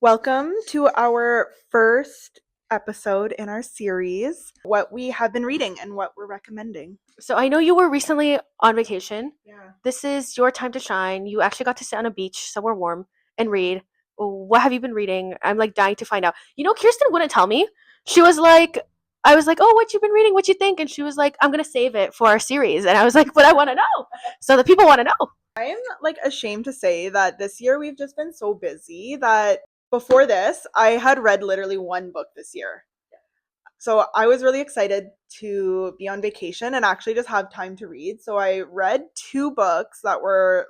Welcome to our first episode in our series, what we have been reading and what we're recommending. So I know you were recently on vacation. Yeah. This is your time to shine. You actually got to sit on a beach somewhere warm and read. What have you been reading? I'm like dying to find out. Kirsten wouldn't tell me. She was like, I was like, oh, what you been reading? What you think? And she was like, I'm gonna save it for our series. And I was like, but I want to know. So the people want to know. I'm ashamed to say that this year we've just been so busy that before this, I had read literally one book this year. So I was really excited to be on vacation and actually just have time to read. So I read two books that were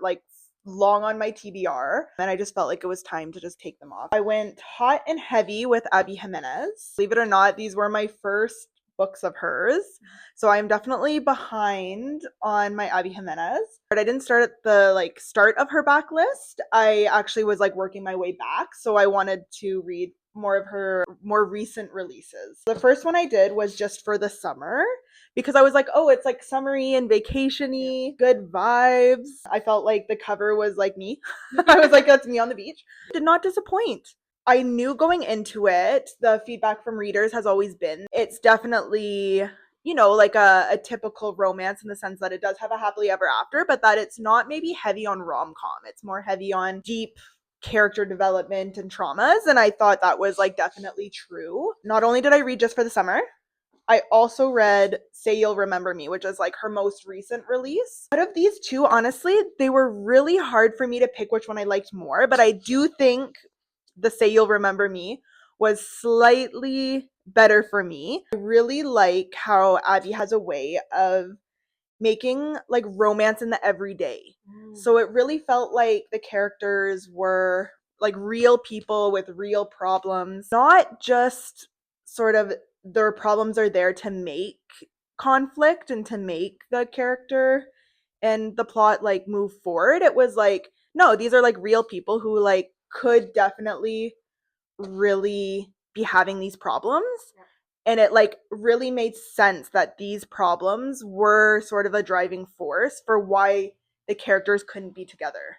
long on my TBR, and I just felt like it was time to just take them off. I went hot and heavy with Abby Jimenez. Believe it or not, these were my first books of hers. So I'm definitely behind on my Abby Jimenez. But I didn't start at the start of her backlist. I actually was working my way back. So I wanted to read more of her more recent releases. The first one I did was just for the summer because I was like, oh, it's summery and vacationy, good vibes. I felt like the cover was like me. I was like, that's me on the beach. Did not disappoint. I knew going into it, the feedback from readers has always been, it's definitely, a typical romance in the sense that it does have a happily ever after, but that it's not maybe heavy on rom-com. It's more heavy on deep character development and traumas. And I thought that was definitely true. Not only did I read just for the summer, I also read Say You'll Remember Me, which is her most recent release. Out of these two, honestly, they were really hard for me to pick which one I liked more, but I do think the Say You'll Remember Me was slightly better for me. I really like how Abby has a way of making romance in the everyday. So it really felt like the characters were real people with real problems, not just sort of their problems are there to make conflict and to make the character and the plot move forward. It was no, these are real people who could definitely really be having these problems. And it really made sense that these problems were sort of a driving force for why the characters couldn't be together.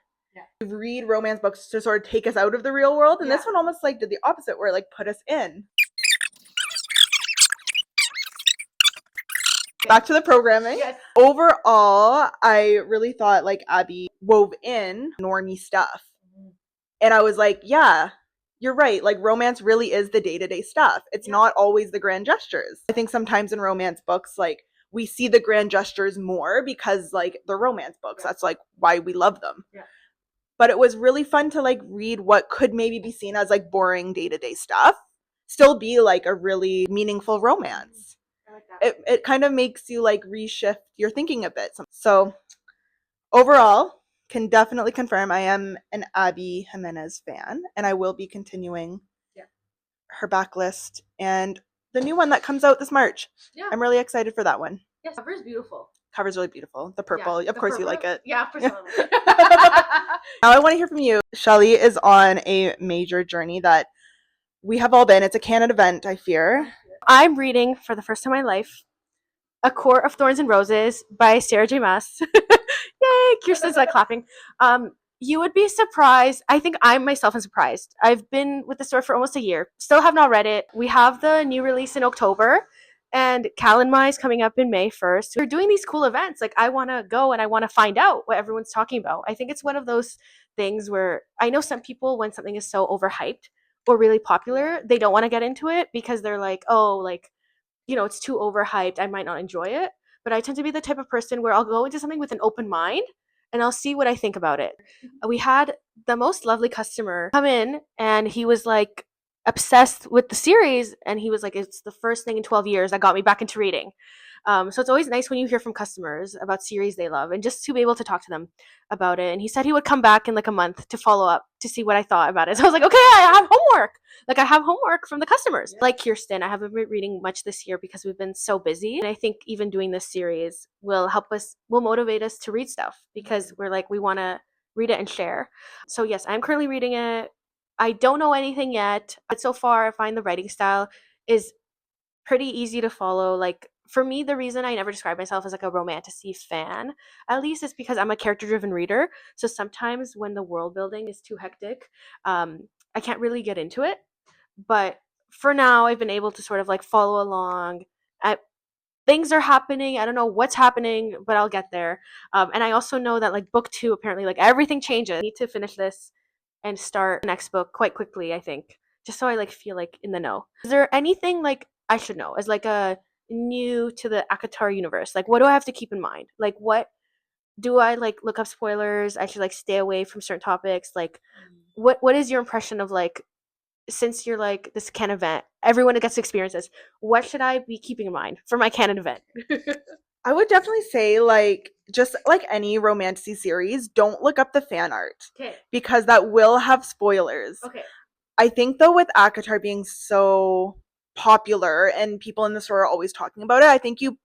We read romance books to sort of take us out of the real world, and this one almost did the opposite, where put us in. Back to the programming. Yes. Overall, I really thought Abby wove in normie stuff. And I was like, yeah, you're right. Romance really is the day-to-day stuff. It's not always the grand gestures. I think sometimes in romance books, we see the grand gestures more because they're romance books. That's why we love them. Yeah. But it was really fun to read what could maybe be seen as boring day-to-day stuff, still be a really meaningful romance. I like that. It kind of makes you reshift your thinking a bit. So overall, can definitely confirm I am an Abby Jimenez fan, and I will be continuing her backlist and the new one that comes out this March. Yeah. I'm really excited for that one. Yes, cover is beautiful. Cover's really beautiful. The purple, of course purple. You like it. Yeah, of course I like it. Now I want to hear from you. Shelly is on a major journey that we have all been. It's a canon event, I fear. I'm reading for the first time in my life A Court of Thorns and Roses by Sarah J. Maas. Yay! Kirsten's clapping. You would be surprised. I think I myself am surprised. I've been with the store for almost a year. Still have not read it. We have the new release in October, and Kalenmai is coming up in May 1st. We're doing these cool events. I want to go and I want to find out what everyone's talking about. I think it's one of those things where I know some people, when something is so overhyped or really popular, they don't want to get into it because they're like, oh, it's too overhyped. I might not enjoy it. But I tend to be the type of person where I'll go into something with an open mind and I'll see what I think about it. We had the most lovely customer come in and he was obsessed with the series, and he was like, it's the first thing in 12 years that got me back into reading. So it's always nice when you hear from customers about series they love and just to be able to talk to them about it. And he said he would come back in a month to follow up to see what I thought about it. So I was like, okay, I have homework. I have homework from the customers. Yeah. Like Kirsten, I haven't been reading much this year because we've been so busy. And I think even doing this series will motivate us to read stuff because we're we want to read it and share. So yes, I'm currently reading it. I don't know anything yet, but so far I find the writing style is pretty easy to follow. For me, the reason I never describe myself as a romantasy fan, at least, is because I'm a character-driven reader. So sometimes when the world building is too hectic, I can't really get into it. But for now, I've been able to sort of like follow along. Things are happening. I don't know what's happening, but I'll get there. And I also know that like book 2, apparently like everything changes. I need to finish this and start the next book quite quickly, I think, just so I like feel like in the know. Is there anything like I should know as like a new to the Akatar universe? Like what do I have to keep in mind? Like what do I like look up spoilers? I should like stay away from certain topics. Like what is your impression of like, since you're like this canon event, everyone gets to experience this, what should I be keeping in mind for my canon event? I would definitely say, like, just like any romance series, don't look up the fan art. Okay. Because that will have spoilers. Okay. I think, though, with Akatar being so popular and people in the store are always talking about it, I think you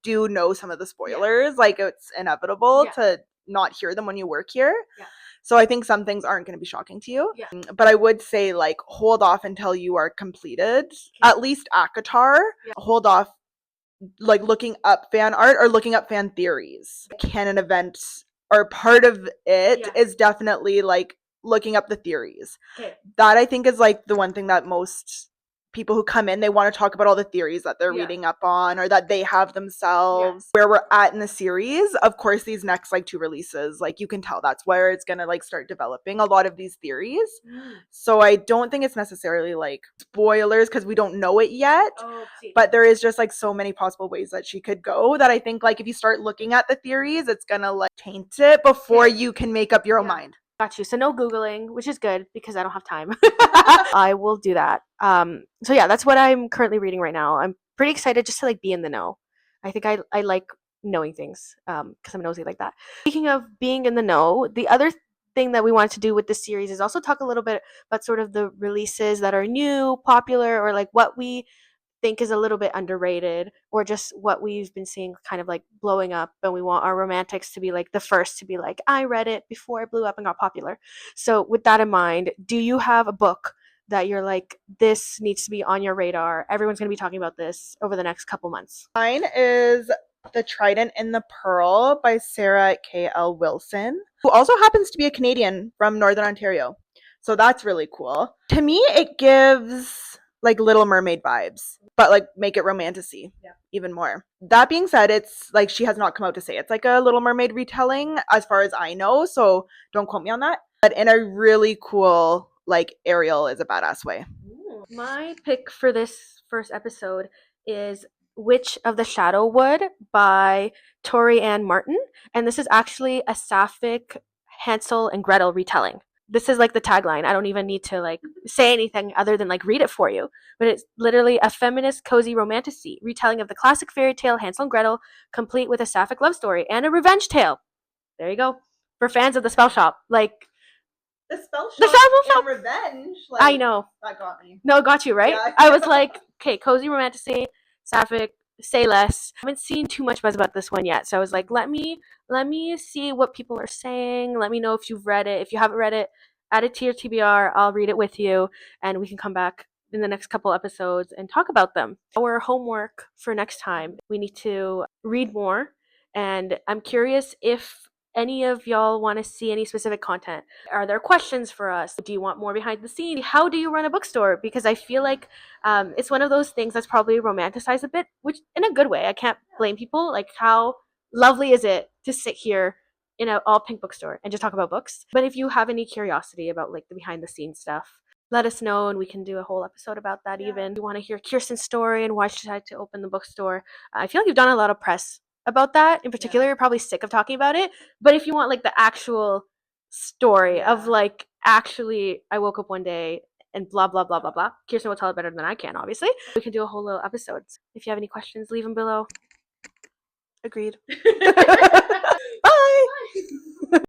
do know some of the spoilers. Yeah. Like, it's inevitable to not hear them when you work here. Yeah. So I think some things aren't going to be shocking to you. Yeah. But I would say, like, hold off until you are completed. Okay. At least Akatar. Yeah. Hold off, like, looking up fan art or looking up fan theories. Canon events or part of it is definitely, like, looking up the theories. Okay. That I think is, like, the one thing that most people who come in, they want to talk about all the theories that they're reading up on or that they have themselves. Where we're at in the series, of course, these next like 2 releases, like you can tell that's where it's gonna like start developing a lot of these theories. So I don't think it's necessarily like spoilers because we don't know it yet. But there is just like so many possible ways that she could go that I think like if you start looking at the theories, it's gonna like taint it before you can make up your own mind. Got you. So no Googling, which is good because I don't have time. I will do that. So yeah, that's what I'm currently reading right now. I'm pretty excited just to like be in the know. I think I like knowing things because I'm nosy like that. Speaking of being in the know, the other thing that we wanted to do with this series is also talk a little bit about sort of the releases that are new, popular, or like what we think is a little bit underrated, or just what we've been seeing kind of like blowing up, and we want our romantics to be like the first to be like, I read it before it blew up and got popular. So with that in mind, do you have a book that you're like, this needs to be on your radar, everyone's going to be talking about this over the next couple months? Mine is The Trident and the Pearl by Sarah K.L. Wilson, who also happens to be a Canadian from Northern Ontario. So that's really cool. To me, it gives like Little Mermaid vibes, but like make it romantic-y even more. That being said, it's like she has not come out to say it's like a Little Mermaid retelling as far as I know, so don't quote me on that. But in a really cool, like Ariel is a badass way. My pick for this first episode is Witch of the Shadowwood by Tori Ann Martin. And this is actually a sapphic Hansel and Gretel retelling. This is like the tagline. I don't even need to like say anything other than like read it for you. But it's literally a feminist, cozy romantic retelling of the classic fairy tale Hansel and Gretel, complete with a sapphic love story and a revenge tale. There you go. For fans of the Spell Shop. Like, the Spell Shop and revenge. Like, I know. That got me. No, it got you, right? Yeah. I was like, okay, cozy romantasy, sapphic, say less. I haven't seen too much buzz about this one yet, so I was like, let me see what people are saying. Let me know if you've read it. If you haven't read it, add it to your TBR. I'll read it with you, and we can come back in the next couple episodes and talk about them. Our homework for next time, we need to read more, and I'm curious if any of y'all want to see any specific content. Are there questions for us? Do you want more behind the scenes? How do you run a bookstore? Because I feel like it's one of those things that's probably romanticized a bit, which in a good way. I can't blame people. Like, how lovely is it to sit here in an all pink bookstore and just talk about books? But if you have any curiosity about like the behind the scenes stuff, let us know and we can do a whole episode about that. Even if you want to hear Kearston's story and why she decided to open the bookstore. I feel like you've done a lot of press about that in particular. You're probably sick of talking about it, but if you want like the actual story of like, actually I woke up one day and blah blah blah blah blah, Kearston will tell it better than I can, obviously. We can do a whole little episode. If you have any questions, leave them below. Agreed. Bye.